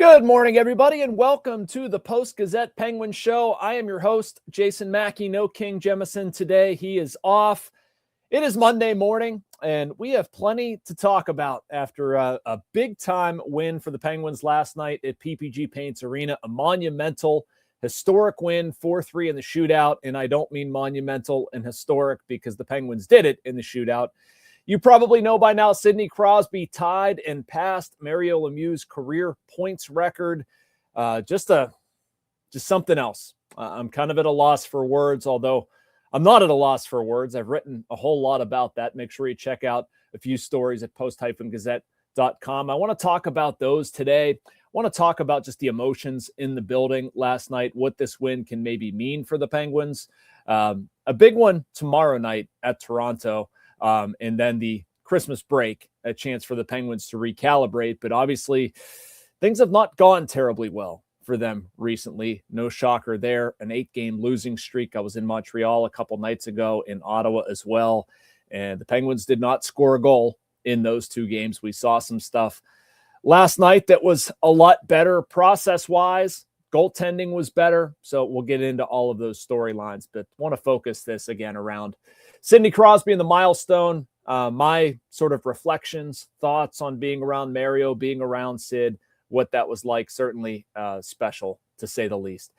Good morning, everybody, and welcome to the Post-Gazette Penguins show. I am your host, Jason Mackey. No King Jemison today. He is off. It is Monday morning, and we have plenty to talk about after a big-time win for the Penguins last night at PPG Paints Arena, a monumental, historic win, 4-3 in the shootout, and I don't mean monumental and historic because the Penguins did it in the shootout. You probably know by now Sidney Crosby tied and passed Mario Lemieux's career points record. Just something else. I'm kind of at a loss for words, although I'm not at a loss for words. I've written a whole lot about that. Make sure you check out a few stories at post-gazette.com. I want to talk about those today. I want to talk about just the emotions in the building last night, what this win can maybe mean for the Penguins. A big one tomorrow night at Toronto. And then the Christmas break, a chance for the Penguins to recalibrate. But obviously, things have not gone terribly well for them recently. No shocker there. An 8-game losing streak. I was in Montreal a couple nights ago, in Ottawa as well. And the Penguins did not score a goal in those 2 games. We saw some stuff last night that was a lot better process-wise. Goaltending was better. So we'll get into all of those storylines. But I want to focus this again around Sidney Crosby and the milestone, my sort of reflections, thoughts on being around Mario, being around Sid, what that was like. Certainly special, to say the least.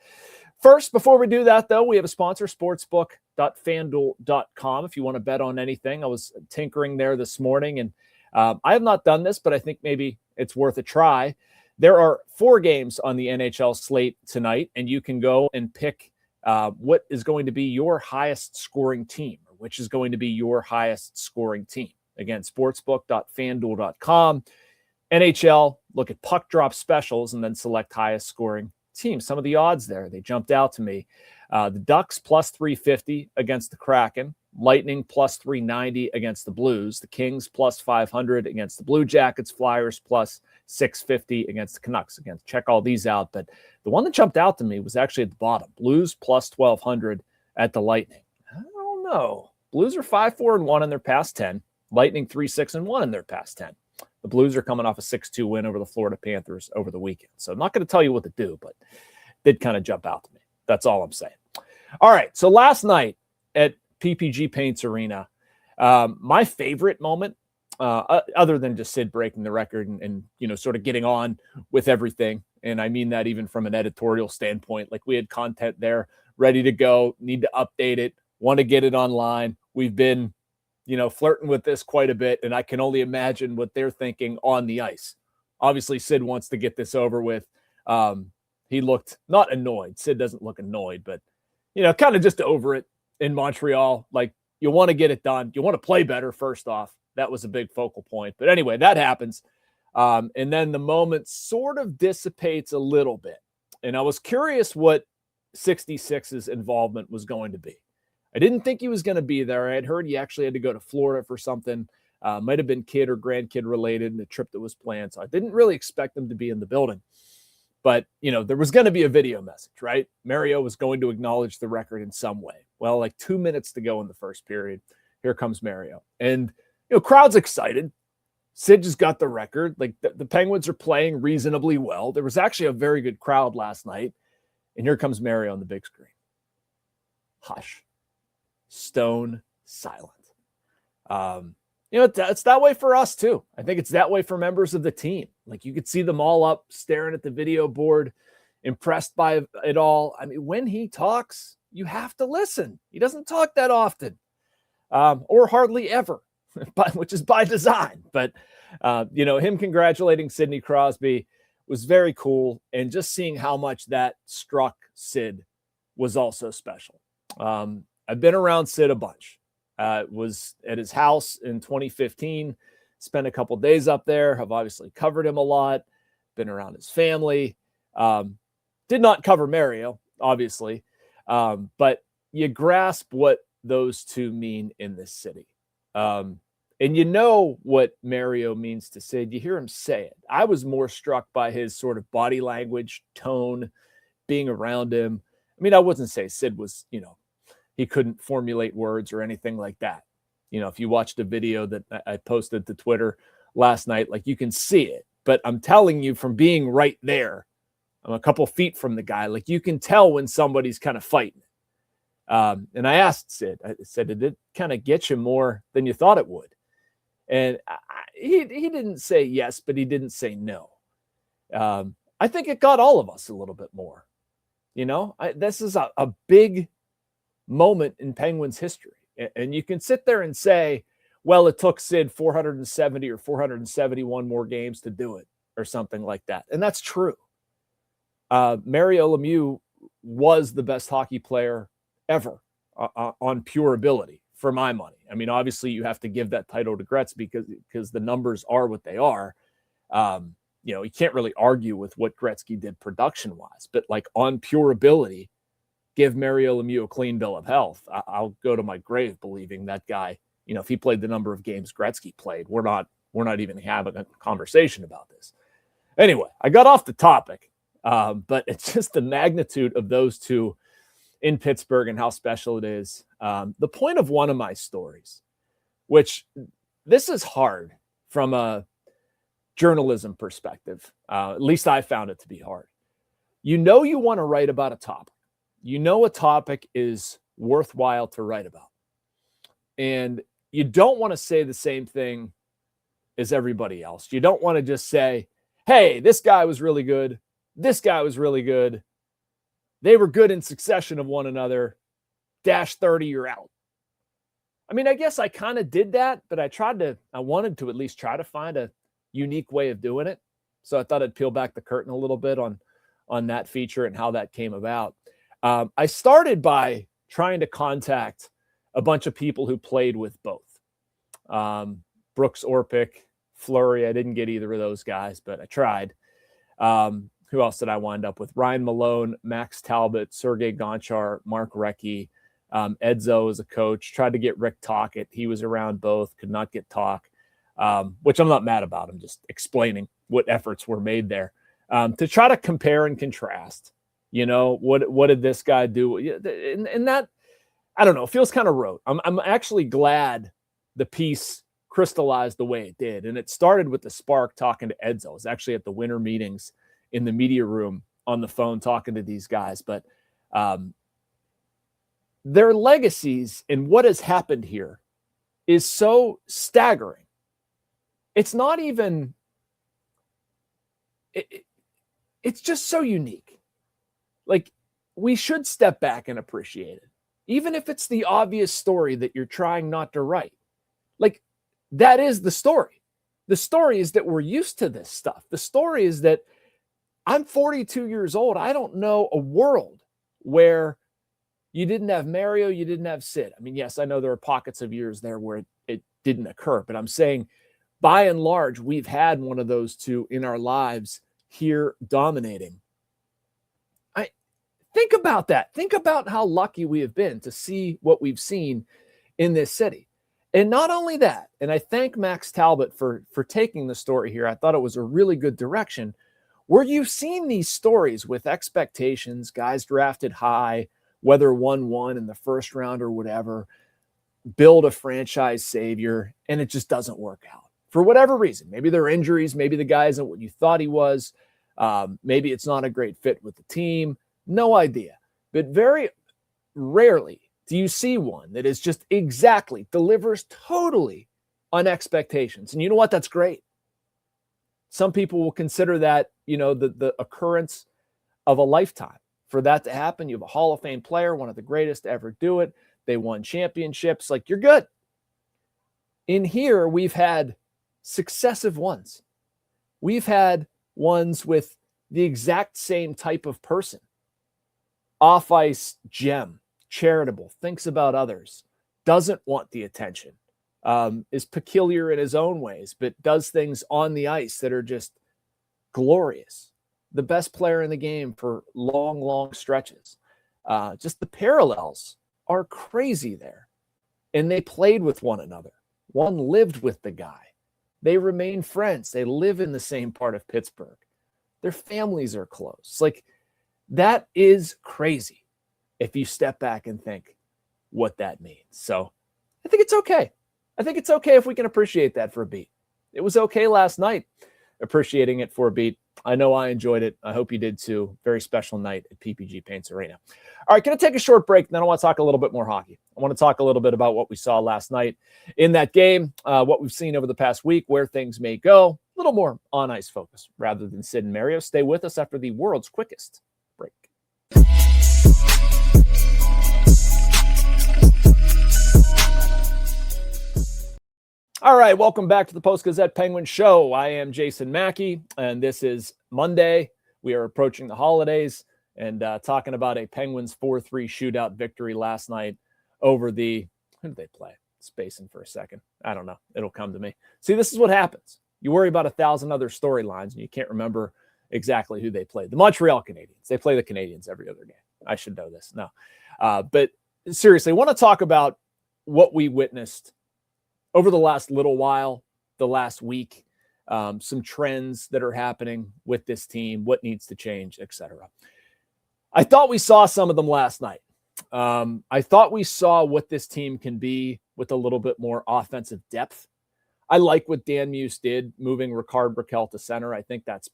First, before we do that, though, we have a sponsor, sportsbook.fanduel.com. If you want to bet on anything, I was tinkering there this morning, and I have not done this, but I think maybe it's worth a try. There are 4 games on the NHL slate tonight, and you can go and pick what is going to be your highest scoring team, or which is going to be your highest scoring team. Again, sportsbook.fanduel.com. NHL, look at puck drop specials and then select highest scoring team. Some of the odds there, they jumped out to me. The Ducks plus 350 against the Kraken. Lightning plus 390 against the Blues. The Kings plus 500 against the Blue Jackets. Flyers plus 650 against the Canucks. Again, check all these out. But the one that jumped out to me was actually at the bottom. Blues plus 1,200 at the Lightning. I don't know. Blues are 5-4-1 in their past 10. Lightning 3-6-1 in their past 10. The Blues are coming off a 6-2 win over the Florida Panthers over the weekend. So I'm not going to tell you what to do, but it did kind of jump out to me. That's all I'm saying. All right. So last night at PPG Paints Arena, my favorite moment, other than just Sid breaking the record and sort of getting on with everything. And I mean that even from an editorial standpoint, like we had content there ready to go, need to update it, want to get it online. We've been, flirting with this quite a bit, and I can only imagine what they're thinking on the ice. Obviously, Sid wants to get this over with. He looked not annoyed. Sid doesn't look annoyed, but, kind of just over it in Montreal. Like, you want to get it done. You want to play better, first off. That was a big focal point. But anyway, that happens. And then the moment sort of dissipates a little bit. And I was curious what 66's involvement was going to be. I didn't think he was going to be there. I had heard he actually had to go to Florida for something. Might have been kid or grandkid related in the trip that was planned. So I didn't really expect him to be in the building. But, there was going to be a video message, right? Mario was going to acknowledge the record in some way. Well, like 2 minutes to go in the first period. Here comes Mario. And, crowd's excited. Sid just got the record. Like the Penguins are playing reasonably well. There was actually a very good crowd last night. And here comes Mario on the big screen. Hush. Stone silent. It's that way for us too. I think it's that way for members of the team. Like you could see them all up staring at the video board, impressed by it all. I mean, when he talks, you have to listen. He doesn't talk that often, or hardly ever, which is by design. But, him congratulating Sidney Crosby was very cool. And just seeing how much that struck Sid was also special. I've been around Sid a bunch. Was at his house in 2015, spent a couple days up there, have obviously covered him a lot, been around his family. Did not cover Mario, obviously, but you grasp what those two mean in this city. And what Mario means to Sid. You hear him say it. I was more struck by his sort of body language, tone, being around him. I mean, I wouldn't say Sid was, he couldn't formulate words or anything like that. If you watched a video that I posted to Twitter last night, like you can see it, but I'm telling you from being right there, I'm a couple feet from the guy. Like, you can tell when somebody's kind of fighting. And I asked Sid, I said, did it kind of get you more than you thought it would? And he didn't say yes, but he didn't say no. I think it got all of us a little bit more. This is a big moment in Penguins history. And you can sit there and say, well, it took Sid 470 or 471 more games to do it or something like that. And that's true. Mario Lemieux was the best hockey player ever on pure ability, for my money. I mean, obviously you have to give that title to Gretzky because the numbers are what they are. You can't really argue with what Gretzky did production-wise, but like on pure ability, give Mario Lemieux a clean bill of health. I'll go to my grave believing that guy, if he played the number of games Gretzky played, we're not even having a conversation about this. Anyway, I got off the topic, but it's just the magnitude of those two in Pittsburgh and how special it is. The point of one of my stories, which this is hard from a journalism perspective. At least I found it to be hard. You want to write about a topic. A topic is worthwhile to write about. And you don't want to say the same thing as everybody else. You don't want to just say, hey, this guy was really good. This guy was really good. They were good in succession of one another. -30, you're out. I mean, I guess I kind of did that, but I wanted to at least try to find a unique way of doing it. So I thought I'd peel back the curtain a little bit on that feature and how that came about. I started by trying to contact a bunch of people who played with both. Brooks Orpik, Fleury. I didn't get either of those guys, but I tried. Who else did I wind up with? Ryan Malone, Max Talbot, Sergei Gonchar, Mark Recchi, Edzo as a coach. Tried to get Rick Tocchet. He was around both, could not get talk, which I'm not mad about. I'm just explaining what efforts were made there to try to compare and contrast. What did this guy do? And that, I don't know, it feels kind of rote. I'm actually glad the piece crystallized the way it did. And it started with the spark talking to Edzo. I was actually at the winter meetings in the media room on the phone talking to these guys. But their legacies and what has happened here is so staggering. It's not even, it's just so unique. Like, we should step back and appreciate it. Even if it's the obvious story that you're trying not to write. Like, that is the story. The story is that we're used to this stuff. The story is that I'm 42 years old. I don't know a world where you didn't have Mario, you didn't have Sid. I mean, yes, I know there are pockets of years there where it didn't occur, but I'm saying by and large, we've had one of those two in our lives here dominating. Think about that. Think about how lucky we have been to see what we've seen in this city. And not only that, and I thank Max Talbot for taking the story here. I thought it was a really good direction, where you've seen these stories with expectations, guys drafted high, whether 1-1 in the first round or whatever, build a franchise savior, and it just doesn't work out. For whatever reason, maybe there are injuries, maybe the guy isn't what you thought he was, maybe it's not a great fit with the team. No idea. But very rarely do you see one that is just exactly delivers totally on expectations. And you know what? That's great. Some people will consider that, the occurrence of a lifetime. For that to happen, you have a Hall of Fame player, one of the greatest to ever do it. They won championships. Like, you're good. In here, we've had successive ones. We've had ones with the exact same type of person. Off-ice gem, charitable, thinks about others, doesn't want the attention, is peculiar in his own ways, but does things on the ice that are just glorious. The best player in the game for long, long stretches. Just the parallels are crazy there. And they played with one another. One lived with the guy. They remain friends. They live in the same part of Pittsburgh. Their families are close. Like, that is crazy if you step back and think what that means. So I think it's okay. I think it's okay if we can appreciate that for a beat. It was okay last night appreciating it for a beat. I know I enjoyed it. I hope you did too. Very special night at PPG Paints Arena. All right, going to take a short break. Then I want to talk a little bit more hockey. I want to talk a little bit about what we saw last night in that game, what we've seen over the past week, where things may go. A little more on-ice focus rather than Sid and Mario. Stay with us after the world's quickest break. All right, welcome back to the Post-Gazette Penguins show. I am Jason Mackey, and this is Monday. We are approaching the holidays and talking about a Penguins 4-3 shootout victory last night over the, who did they play? Spacing for a second. I don't know. It'll come to me. See, this is what happens. You worry about 1,000 other storylines, and you can't remember exactly who they played. The Montreal Canadiens. They play the Canadiens every other game. I should know this. No. But seriously, I want to talk about what we witnessed over the last little while, the last week, some trends that are happening with this team, what needs to change, etc. I thought we saw some of them last night. I thought we saw what this team can be with a little bit more offensive depth. I like what Dan Muse did, moving Ricard Raquel to center. I think that's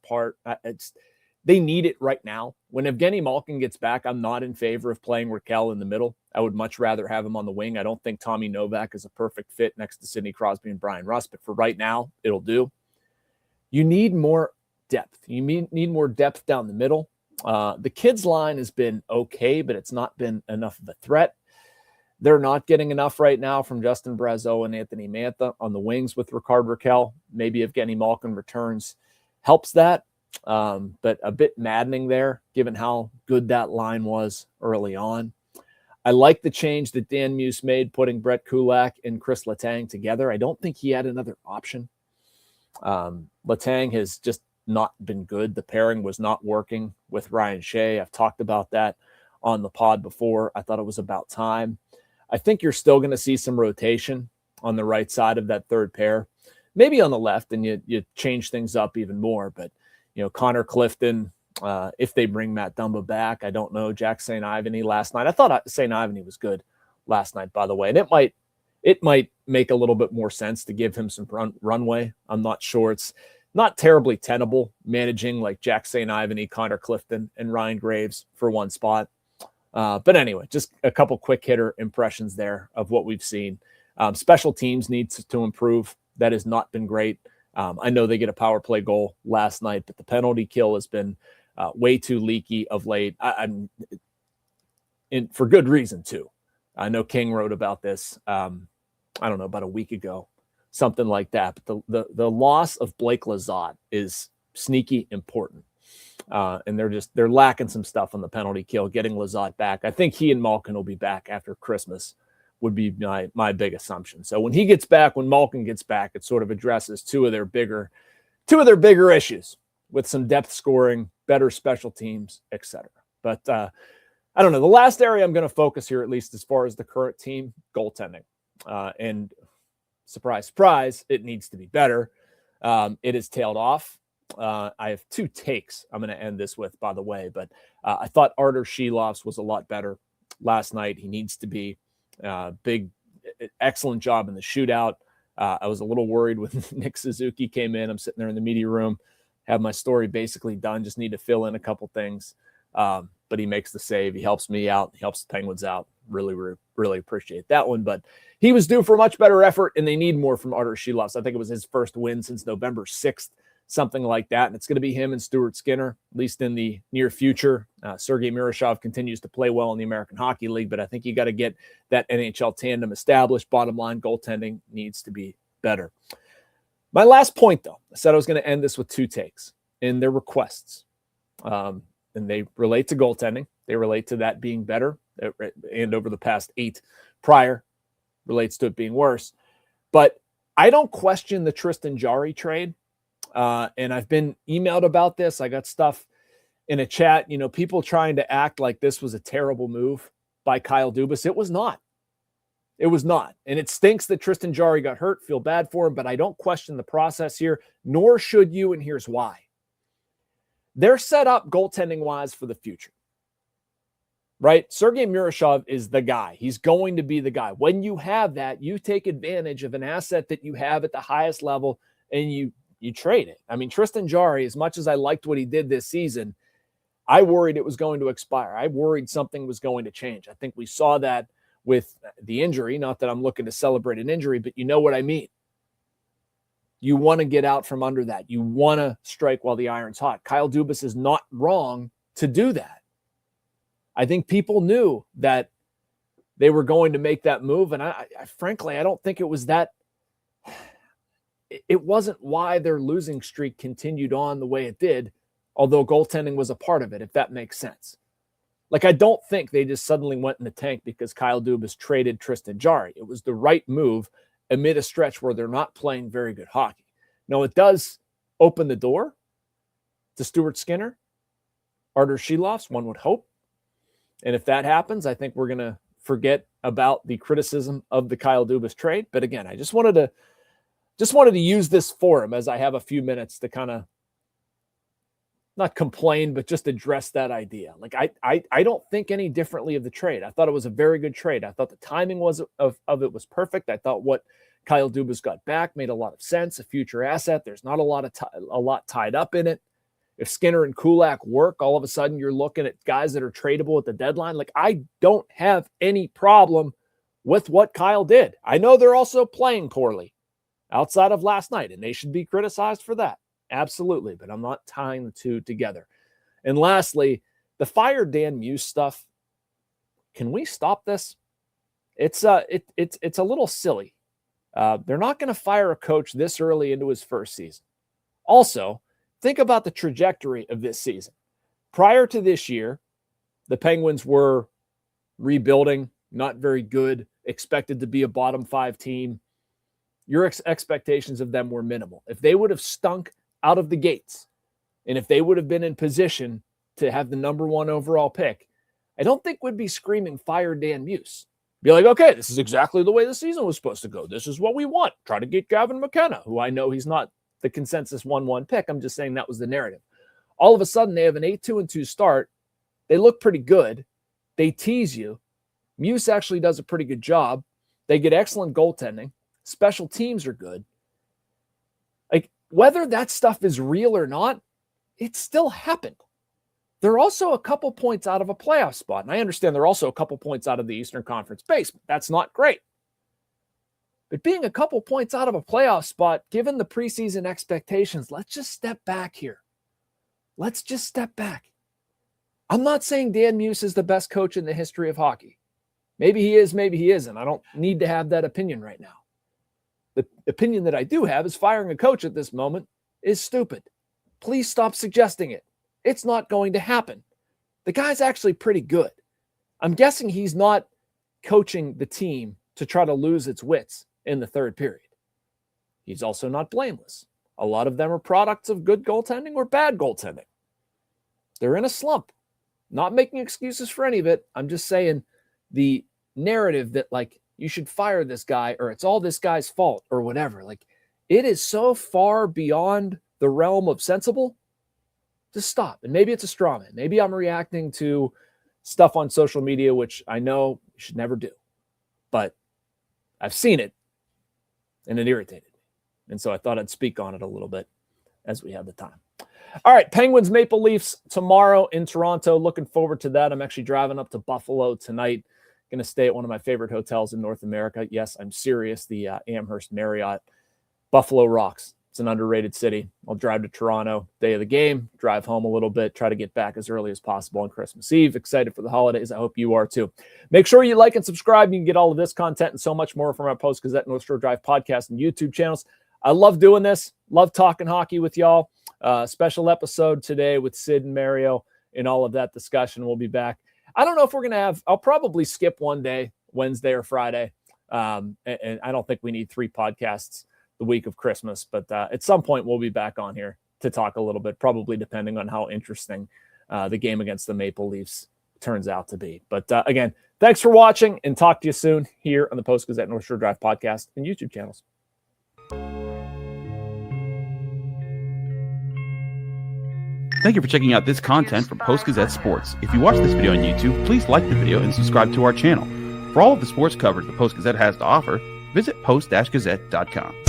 they need it right now. When Evgeny Malkin gets back, I'm not in favor of playing Raquel in the middle. I would much rather have him on the wing. I don't think Tommy Novak is a perfect fit next to Sidney Crosby and Brian Rust, but for right now, it'll do. You need more depth. You need more depth down the middle. The kids' line has been okay, but it's not been enough of a threat. They're not getting enough right now from Justin Brazeau and Anthony Mantha on the wings with Ricard Raquel. Maybe Evgeny Malkin returns helps that. But a bit maddening there, given how good that line was early on. I like the change that Dan Muse made, putting Brett Kulak and Chris Letang together. I don't think he had another option. Letang has just not been good. The pairing was not working with Ryan Shea. I've talked about that on the pod before. I thought it was about time. I think you're still going to see some rotation on the right side of that third pair, maybe on the left, and you change things up even more, but Connor Clifton, if they bring Matt Dumba back, I don't know. Jack St. Ivany last night. I thought St. Ivany was good last night, by the way. And it might make a little bit more sense to give him some runway. I'm not sure. It's not terribly tenable managing like Jack St. Ivany, Connor Clifton, and Ryan Graves for one spot. But anyway, just a couple quick hitter impressions there of what we've seen. Special teams needs to improve. That has not been great. I know they get a power play goal last night, but the penalty kill has been way too leaky of late. For good reason too. I know King wrote about this. I don't know, about a week ago, something like that. But the loss of Blake Lizotte is sneaky important, and they're lacking some stuff on the penalty kill. Getting Lizotte back, I think he and Malkin will be back after Christmas. Would be my big assumption. So when he gets back, when Malkin gets back, it sort of addresses two of their bigger issues with some depth scoring, better special teams, etc. But I don't know. The last area I'm going to focus here, at least as far as the current team, goaltending. And surprise, surprise, it needs to be better. It has tailed off. I have two takes I'm going to end this with, by the way. But I thought Artur Shilovs was a lot better last night. He needs to be. Excellent job in the shootout. I was a little worried when Nick Suzuki came in. I'm sitting there in the media room, have my story basically done, just need to fill in a couple things. But he makes the save. He helps me out. He helps the Penguins out. Really, really appreciate that one. But he was due for a much better effort, and they need more from Artur Shilovs. I think it was his first win since November 6th. Something like that. And it's going to be him and Stuart Skinner, at least in the near future. Sergei Murashov continues to play well in the American Hockey League, but I think you got to get that NHL tandem established. Bottom line, goaltending needs to be better. My last point, though, I said I was going to end this with two takes in their requests. And they relate to goaltending. They relate to that being better. And over the past 8 prior, relates to it being worse. But I don't question the Tristan Jarry trade. And I've been emailed about this. I got stuff in a chat, people trying to act like this was a terrible move by Kyle Dubas. It was not. It was not. And it stinks that Tristan Jarry got hurt. Feel bad for him, but I don't question the process here, nor should you, and here's why. They're set up goaltending-wise for the future, right? Sergei Murashov is the guy. He's going to be the guy. When you have that, you take advantage of an asset that you have at the highest level, and you you trade it. I mean, Tristan Jarry, as much as I liked what he did this season, I worried it was going to expire. I worried something was going to change. I think we saw that with the injury. Not that I'm looking to celebrate an injury, but you know what I mean. You want to get out from under that. You want to strike while the iron's hot. Kyle Dubas is not wrong to do that. I think people knew that they were going to make that move. And I frankly, I don't think it was that. It wasn't why their losing streak continued on the way it did, although goaltending was a part of it, if that makes sense. Like, I don't think they just suddenly went in the tank because Kyle Dubas traded Tristan Jarry. It was the right move amid a stretch where they're not playing very good hockey. Now, it does open the door to Stuart Skinner, Artur Shilovs, one would hope. And if that happens, I think we're going to forget about the criticism of the Kyle Dubas trade. But again, I just wanted to use this forum as I have a few minutes to kind of not complain, but just address that idea. Like, I don't think any differently of the trade. I thought it was a very good trade. I thought the timing of it was perfect. I thought what Kyle Dubas got back made a lot of sense. A future asset. There's not a lot tied up in it. If Skinner and Kulak work, all of a sudden you're looking at guys that are tradable at the deadline. Like, I don't have any problem with what Kyle did. I know they're also playing poorly outside of last night, and they should be criticized for that. Absolutely, but I'm not tying the two together. And lastly, the fire Dan Muse stuff. Can we stop this? It's a little silly. They're not going to fire a coach this early into his first season. Also, think about the trajectory of this season. Prior to this year, the Penguins were rebuilding, not very good, expected to be a bottom 5 team. Your expectations of them were minimal. If they would have stunk out of the gates, and if they would have been in position to have the number 1 overall pick, I don't think we'd be screaming fire Dan Muse. Be like, okay, this is exactly the way the season was supposed to go. This is what we want. Try to get Gavin McKenna, who I know he's not the consensus 1-1 pick. I'm just saying that was the narrative. All of a sudden, they have an 8-2-2 start. They look pretty good. They tease you. Muse actually does a pretty good job. They get excellent goaltending. Special teams are good. Like, whether that stuff is real or not, it still happened. They're also a couple points out of a playoff spot. And I understand they're also a couple points out of the Eastern Conference basement. That's not great. But being a couple points out of a playoff spot, given the preseason expectations, let's just step back here. Let's just step back. I'm not saying Dan Muse is the best coach in the history of hockey. Maybe he is, maybe he isn't. I don't need to have that opinion right now. The opinion that I do have is firing a coach at this moment is stupid. Please stop suggesting it. It's not going to happen. The guy's actually pretty good. I'm guessing he's not coaching the team to try to lose its wits in the third period. He's also not blameless. A lot of them are products of good goaltending or bad goaltending. They're in a slump. Not making excuses for any of it. I'm just saying the narrative that, like, you should fire this guy or it's all this guy's fault or whatever. Like, it is so far beyond the realm of sensible. Just stop. And maybe it's a straw man. Maybe I'm reacting to stuff on social media, which I know you should never do. But I've seen it and it irritated me. And so I thought I'd speak on it a little bit as we have the time. All right, Penguins Maple Leafs tomorrow in Toronto. Looking forward to that. I'm actually driving up to Buffalo tonight. Going to stay at one of my favorite hotels in North America. Yes, I'm serious. The Amherst Marriott. Buffalo rocks. It's an underrated city. I'll drive to Toronto day of the game, drive home a little bit, try to get back as early as possible on Christmas Eve. Excited for the holidays. I hope you are too. Make sure you like and subscribe. You can get all of this content and so much more from our Post-Gazette North Shore Drive podcast and YouTube channels. I love doing this. Love talking hockey with y'all. Special episode today with Sid and Mario and all of that discussion. We'll be back. I don't know if we're going to have, I'll probably skip one day, Wednesday or Friday. And I don't think we need 3 podcasts the week of Christmas, but at some point we'll be back on here to talk a little bit, probably depending on how interesting the game against the Maple Leafs turns out to be. But again, thanks for watching and talk to you soon here on the Post-Gazette North Shore Drive podcast and YouTube channels. Thank you for checking out this content from Post-Gazette Sports. If you watch this video on YouTube, please like the video and subscribe to our channel. For all of the sports coverage the Post-Gazette has to offer, visit post-gazette.com.